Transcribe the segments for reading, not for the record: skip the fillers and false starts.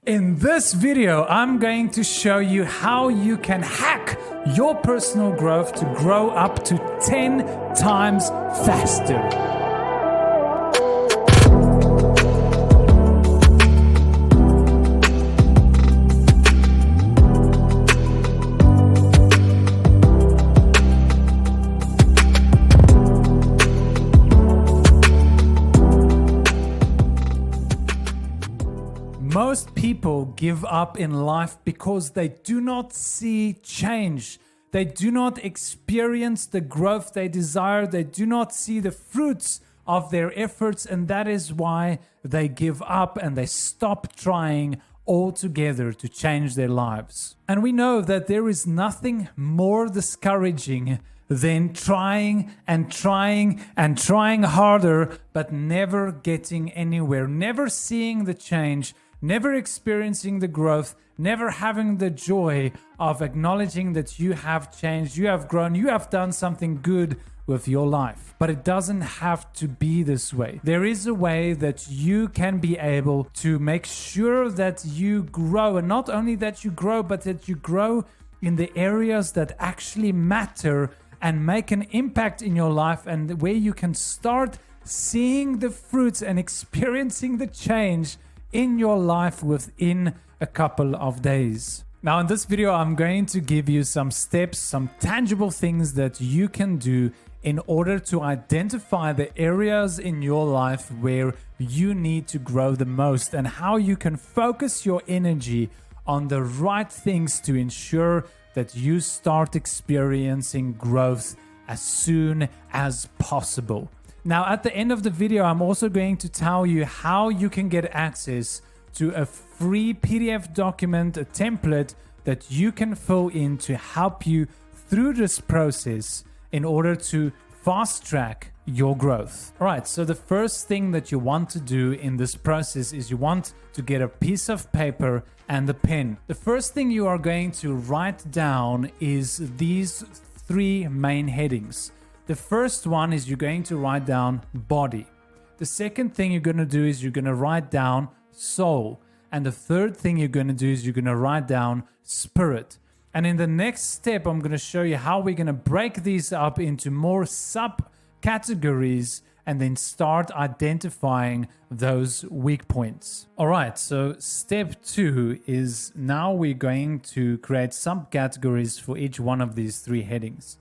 In this video, I'm going to show you how you can hack your personal growth to grow up to 10 times faster. Most people give up in life because they do not see change. They do not experience the growth they desire. They do not see the fruits of their efforts, and that is why they give up and they stop trying altogether to change their lives. And we know that there is nothing more discouraging than trying and trying and trying harder, but never getting anywhere, never seeing the change, never experiencing the growth, never having the joy of acknowledging that you have changed, you have grown, you have done something good with your life. But it doesn't have to be this way. There is a way that you can be able to make sure that you grow, and not only that you grow, but that you grow in the areas that actually matter and make an impact in your life, and where you can start seeing the fruits and experiencing the change in your life within a couple of days. Now, in this video, I'm going to give you some steps, some tangible things that you can do in order to identify the areas in your life where you need to grow the most, and how you can focus your energy on the right things to ensure that you start experiencing growth as soon as possible. Now, at the end of the video, I'm also going to tell you how you can get access to a free PDF document, a template that you can fill in to help you through this process in order to fast track your growth. All right, so the first thing that you want to do in this process is you want to get a piece of paper and a pen. The first thing you are going to write down is these three main headings. The first one is you're going to write down body. The second thing you're going to do is you're going to write down soul. And the third thing you're going to do is you're going to write down spirit. And in the next step, I'm going to show you how we're going to break these up into more subcategories and then start identifying those weak points. All right, so step 2 is now we're going to create subcategories for each one of these three headings.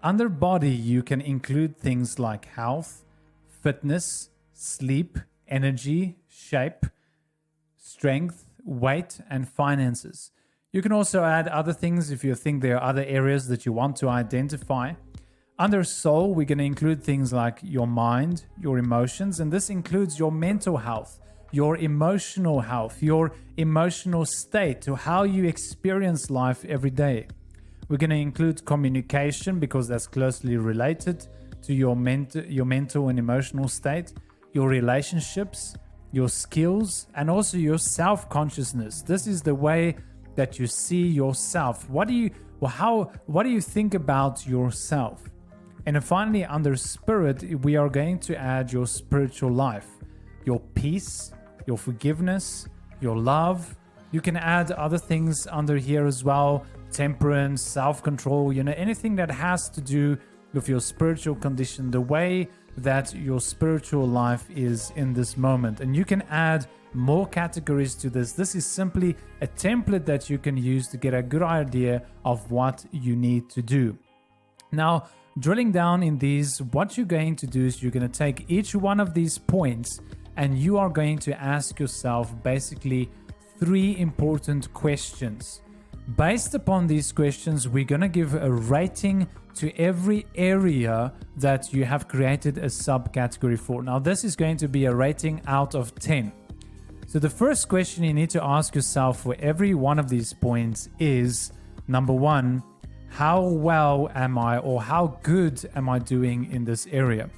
Under body, you can include things like health, fitness, sleep, energy, shape, strength, weight, and finances. You can also add other things if you think there are other areas that you want to identify. Under soul, we're going to include things like your mind, your emotions, and this includes your mental health, your emotional health, your emotional state, to how you experience life every day. We're going to include communication because that's closely related to your mental and emotional state, your relationships, your skills, and also your self-consciousness. This is the way that you see yourself. What do you think about yourself? And then finally, under spirit, we are going to add your spiritual life, your peace, your forgiveness, your love. You can add other things under here as well. Temperance, self-control, anything that has to do with your spiritual condition, the way that your spiritual life is in this moment. And you can add more categories to this. This is simply a template that you can use to get a good idea of what you need to do. Now, drilling down in these, what you're going to do is you're going to take each one of these points and you are going to ask yourself basically 3 important questions. Based upon these questions, we're going to give a rating to every area that you have created a subcategory for. Now, this is going to be a rating out of 10. So the first question you need to ask yourself for every one of these points is, number 1, how well am I, or how good am I doing in this area?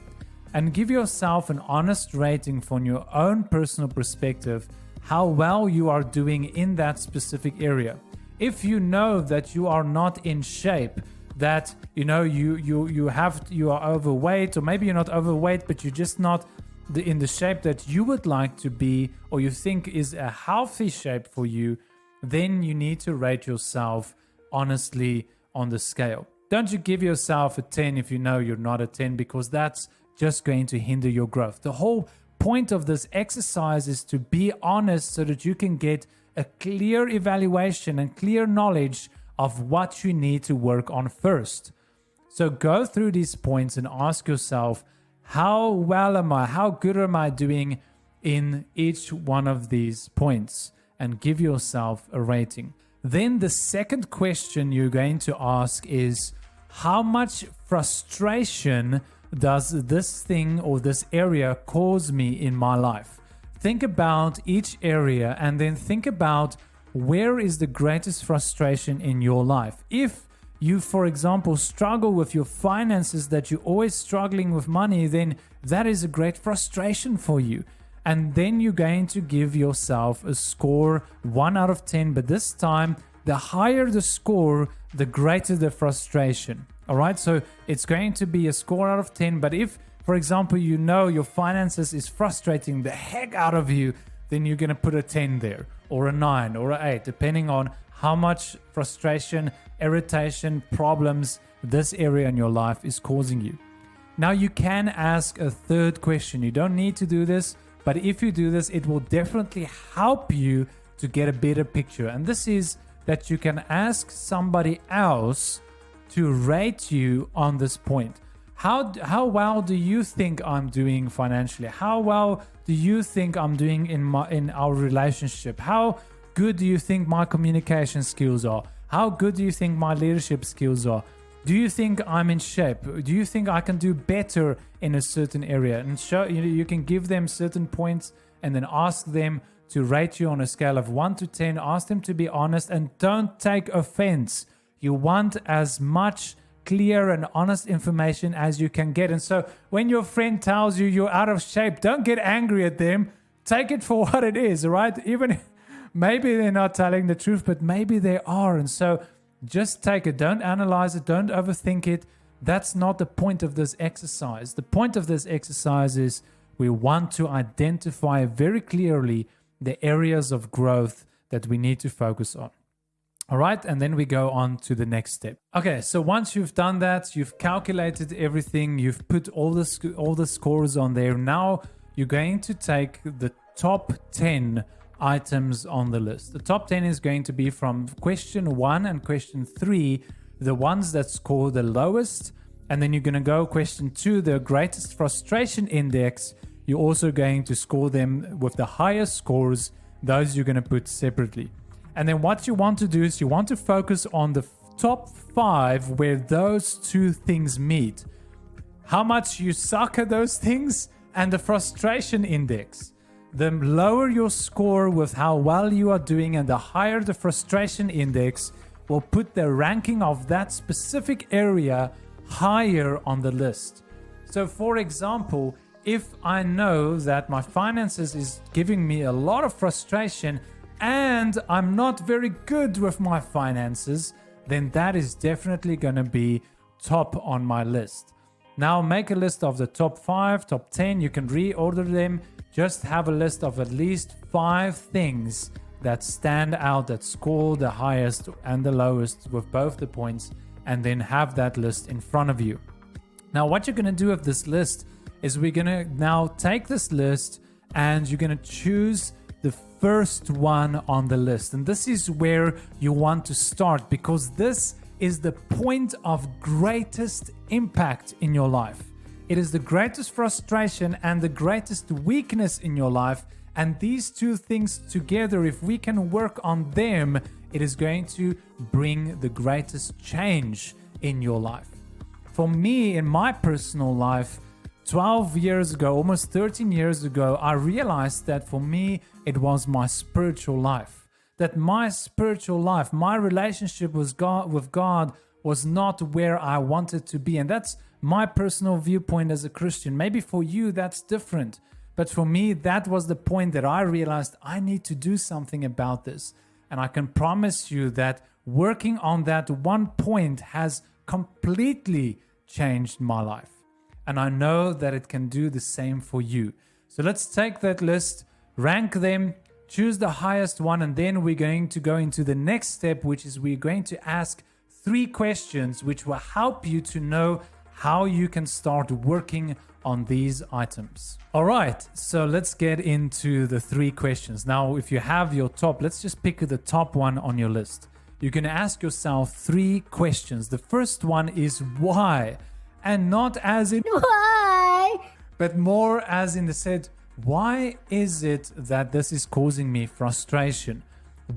And give yourself an honest rating from your own personal perspective, how well you are doing in that specific area. If you know that you are not in shape, that you are overweight, or maybe you're not overweight, but you're just not in the shape that you would like to be, or you think is a healthy shape for you, then you need to rate yourself honestly on the scale. Don't you give yourself a 10 if you know you're not a 10, because that's just going to hinder your growth. The whole point of this exercise is to be honest so that you can get a clear evaluation and clear knowledge of what you need to work on first. So go through these points and ask yourself, how well am I? How good am I doing in each one of these points? And give yourself a rating. Then the second question you're going to ask is, how much frustration does this thing or this area cause me in my life? Think about each area and then think about where is the greatest frustration in your life. If you, for example, struggle with your finances, that you're always struggling with money, then that is a great frustration for you. And then you're going to give yourself a score 1 out of 10, but this time, the higher the score, the greater the frustration. All right, so it's going to be a score out of 10. But if, for example, you know your finances is frustrating the heck out of you, then you're going to put a 10 there, or a 9, or an 8, depending on how much frustration, irritation, problems this area in your life is causing you. Now, you can ask a third question. You don't need to do this, but if you do this, it will definitely help you to get a better picture. And this is that you can ask somebody else to rate you on this point. How well do you think I'm doing financially? How well do you think I'm doing in our relationship? How good do you think my communication skills are? How good do you think my leadership skills are? Do you think I'm in shape? Do you think I can do better in a certain area? And you can give them certain points and then ask them to rate you on a scale of 1 to 10. Ask them to be honest and don't take offense. You want as much clear and honest information as you can get. And so when your friend tells you you're out of shape, don't get angry at them. Take it for what it is, right? Even maybe they're not telling the truth, but maybe they are. And so just take it. Don't analyze it. Don't overthink it. That's not the point of this exercise. The point of this exercise is we want to identify very clearly the areas of growth that we need to focus on. All right, and then we go on to the next step. Okay, so once you've done that, you've calculated everything, you've put all the scores on there. Now you're going to take the top 10 items on the list. The top 10 is going to be from question 1 and question 3, the ones that score the lowest. And then you're going to go question 2, the greatest frustration index. You're also going to score them with the highest scores. Those you're going to put separately. And then what you want to do is you want to focus on the top 5 where those two things meet. How much you suck at those things and the frustration index. The lower your score with how well you are doing and the higher the frustration index will put the ranking of that specific area higher on the list. So for example, if I know that my finances is giving me a lot of frustration and I'm not very good with my finances, then that is definitely going to be top on my list. Now make a list of the top 5, top 10. You can reorder them. Just have a list of at least 5 things that stand out, that score the highest and the lowest with both the points, and then have that list in front of you. Now what you're going to do with this list is we're going to now take this list and you're going to choose the first one on the list. And this is where you want to start, because this is the point of greatest impact in your life. It is the greatest frustration and the greatest weakness in your life. And these two things together, if we can work on them, it is going to bring the greatest change in your life. For me, in my personal life, 12 years ago, almost 13 years ago, I realized that for me, it was my spiritual life. That my spiritual life, my relationship with God was not where I wanted to be. And that's my personal viewpoint as a Christian. Maybe for you, that's different. But for me, that was the point that I realized I need to do something about this. And I can promise you that working on that one point has completely changed my life. And I know that it can do the same for you. So let's take that list, rank them, choose the highest one, and then we're going to go into the next step, which is we're going to ask 3 questions which will help you to know how you can start working on these items. All right, so let's get into the 3 questions. Now, if you have your top, let's just pick the top one on your list. You can ask yourself 3 questions. The first one is why, and not as in why, but more as in the said, why is it that this is causing me frustration?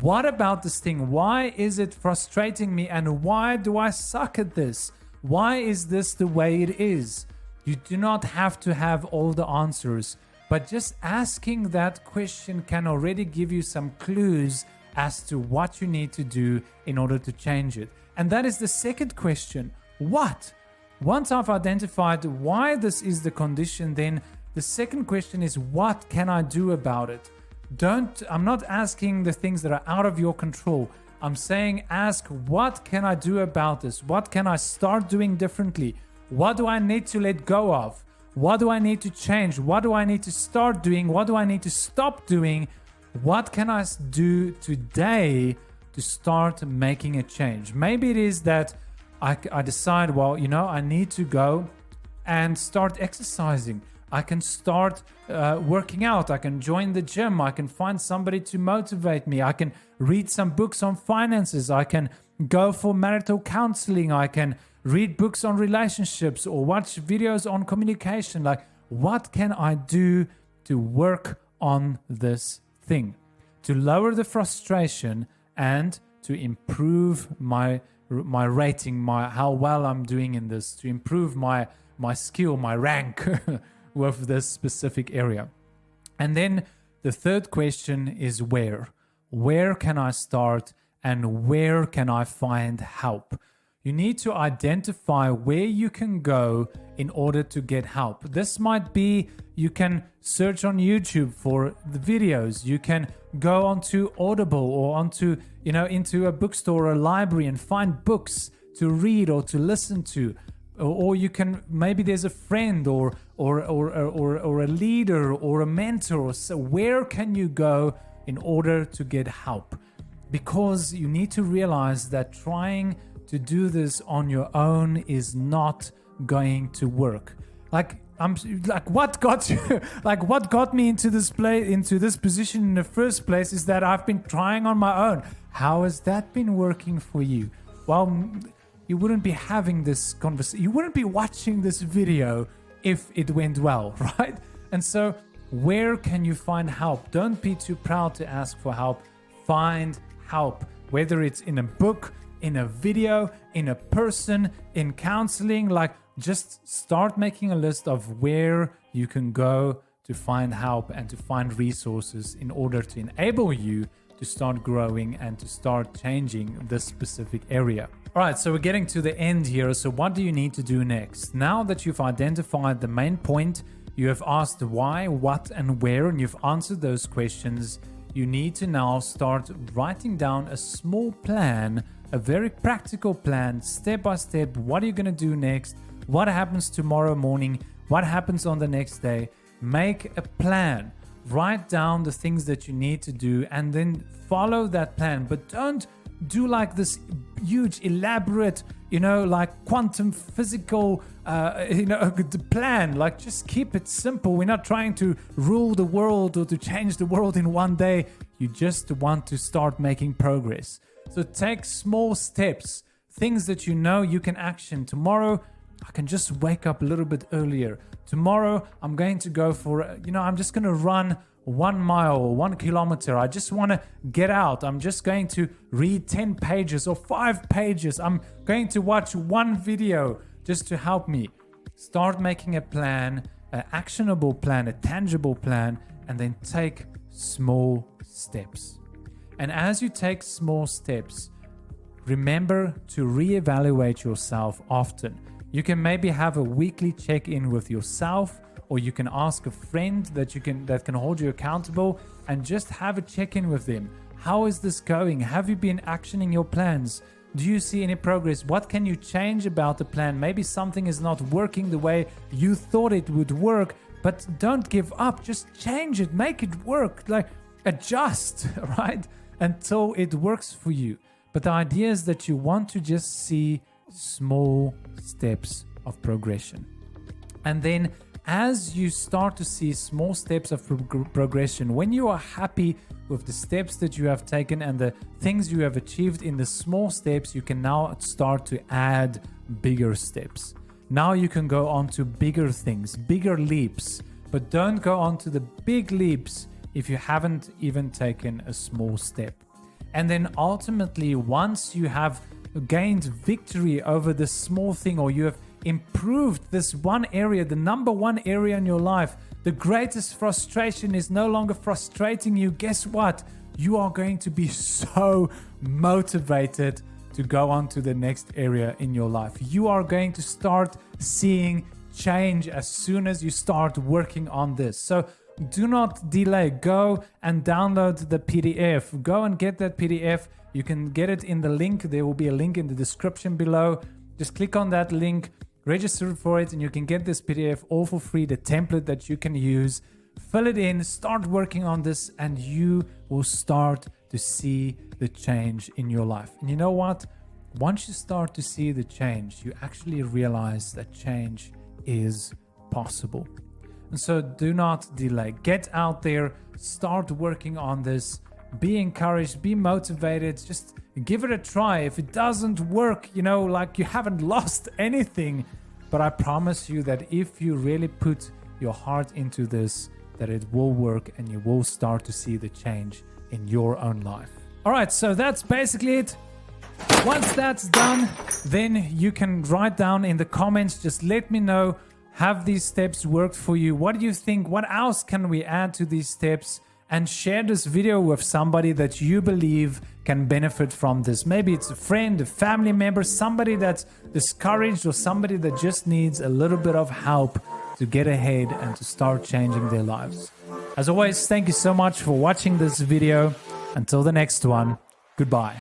What about this thing? Why is it frustrating me? And why do I suck at this? Why is this the way it is? You do not have to have all the answers, but just asking that question can already give you some clues as to what you need to do in order to change it. And that is the second question. What? Once I've identified why this is the condition, then the second question is, what can I do about it? I'm not asking the things that are out of your control. I'm saying, ask, what can I do about this? What can I start doing differently? What do I need to let go of? What do I need to change? What do I need to start doing? What do I need to stop doing? What can I do today to start making a change? Maybe it is that I decide, well, I need to go and start exercising. I can start working out. I can join the gym. I can find somebody to motivate me. I can read some books on finances. I can go for marital counseling. I can read books on relationships or watch videos on communication. Like, what can I do to work on this thing, to lower the frustration and to improve my rating, how well I'm doing in this, to improve my skill, my rank with this specific area. And then the third question is where? Where can I start and where can I find help? You need to identify where you can go in order to get help. This might be, you can search on YouTube for the videos. You can go onto Audible or onto, into a bookstore or a library and find books to read or to listen to. Or you can, maybe there's a friend or a leader or a mentor. So where can you go in order to get help? Because you need to realize that trying to do this on your own is not going to work. What got me into this position in the first place is that I've been trying on my own. How has that been working for you? Well, you wouldn't be having this conversation. You wouldn't be watching this video if it went well, right? And so where can you find help? Don't be too proud to ask for help. Find help, whether it's in a book, in a video, in a person, in counseling. Just start making a list of where you can go to find help and to find resources in order to enable you to start growing and to start changing this specific area. All right, so we're getting to the end here. So what do you need to do next? Now that you've identified the main point, you have asked why, what, and where, and you've answered those questions, you need to now start writing down a small plan, a very practical plan, step by step. What are you going to do next? What happens tomorrow morning? What happens on the next day? Make a plan. Write down the things that you need to do and then follow that plan. But don't do this huge, elaborate, quantum physical, plan. Just keep it simple. We're not trying to rule the world or to change the world in one day. You just want to start making progress. So take small steps, things that you can action. Tomorrow, I can just wake up a little bit earlier. Tomorrow, I'm going to go for, I'm just going to run 1 mile or 1 kilometer. I just want to get out. I'm just going to read 10 pages or 5 pages. I'm going to watch 1 video just to help me. Start making a plan, an actionable plan, a tangible plan, and then take small steps. And as you take small steps, remember to reevaluate yourself often. You can maybe have a weekly check-in with yourself, or you can ask a friend that can hold you accountable and just have a check-in with them. How is this going? Have you been actioning your plans? Do you see any progress? What can you change about the plan? Maybe something is not working the way you thought it would work. But don't give up. Just change it. Make it work. Like, adjust, right? Until it works for you. But the idea is that you want to just see small steps of progression. And then as you start to see small steps of progression, when you are happy with the steps that you have taken and the things you have achieved in the small steps, you can now start to add bigger steps. Now you can go on to bigger things, bigger leaps, but don't go on to the big leaps if you haven't even taken a small step. And then ultimately, once you have gained victory over this small thing, or you have improved this one area, the number one area in your life, the greatest frustration is no longer frustrating you. Guess what? You are going to be so motivated to go on to the next area in your life. You are going to start seeing change as soon as you start working on this. So do not delay. Go and download the PDF. Go and get that PDF. You can get it in the link. There will be a link in the description below. Just click on that link, register for it, and you can get this PDF all for free, the template that you can use. Fill it in, start working on this, and you will start to see the change in your life. And you know what? Once you start to see the change, you actually realize that change is possible. And so do not delay. Get out there, start working on this, be encouraged, be motivated, just give it a try. If it doesn't work, like you haven't lost anything. But I promise you that if you really put your heart into this, that it will work and you will start to see the change in your own life. All right, so that's basically it. Once that's done, then you can write down in the comments, just let me know, have these steps worked for you? What do you think? What else can we add to these steps? And share this video with somebody that you believe can benefit from this. Maybe it's a friend, a family member, somebody that's discouraged, or somebody that just needs a little bit of help to get ahead and to start changing their lives. As always, thank you so much for watching this video. Until the next one, goodbye.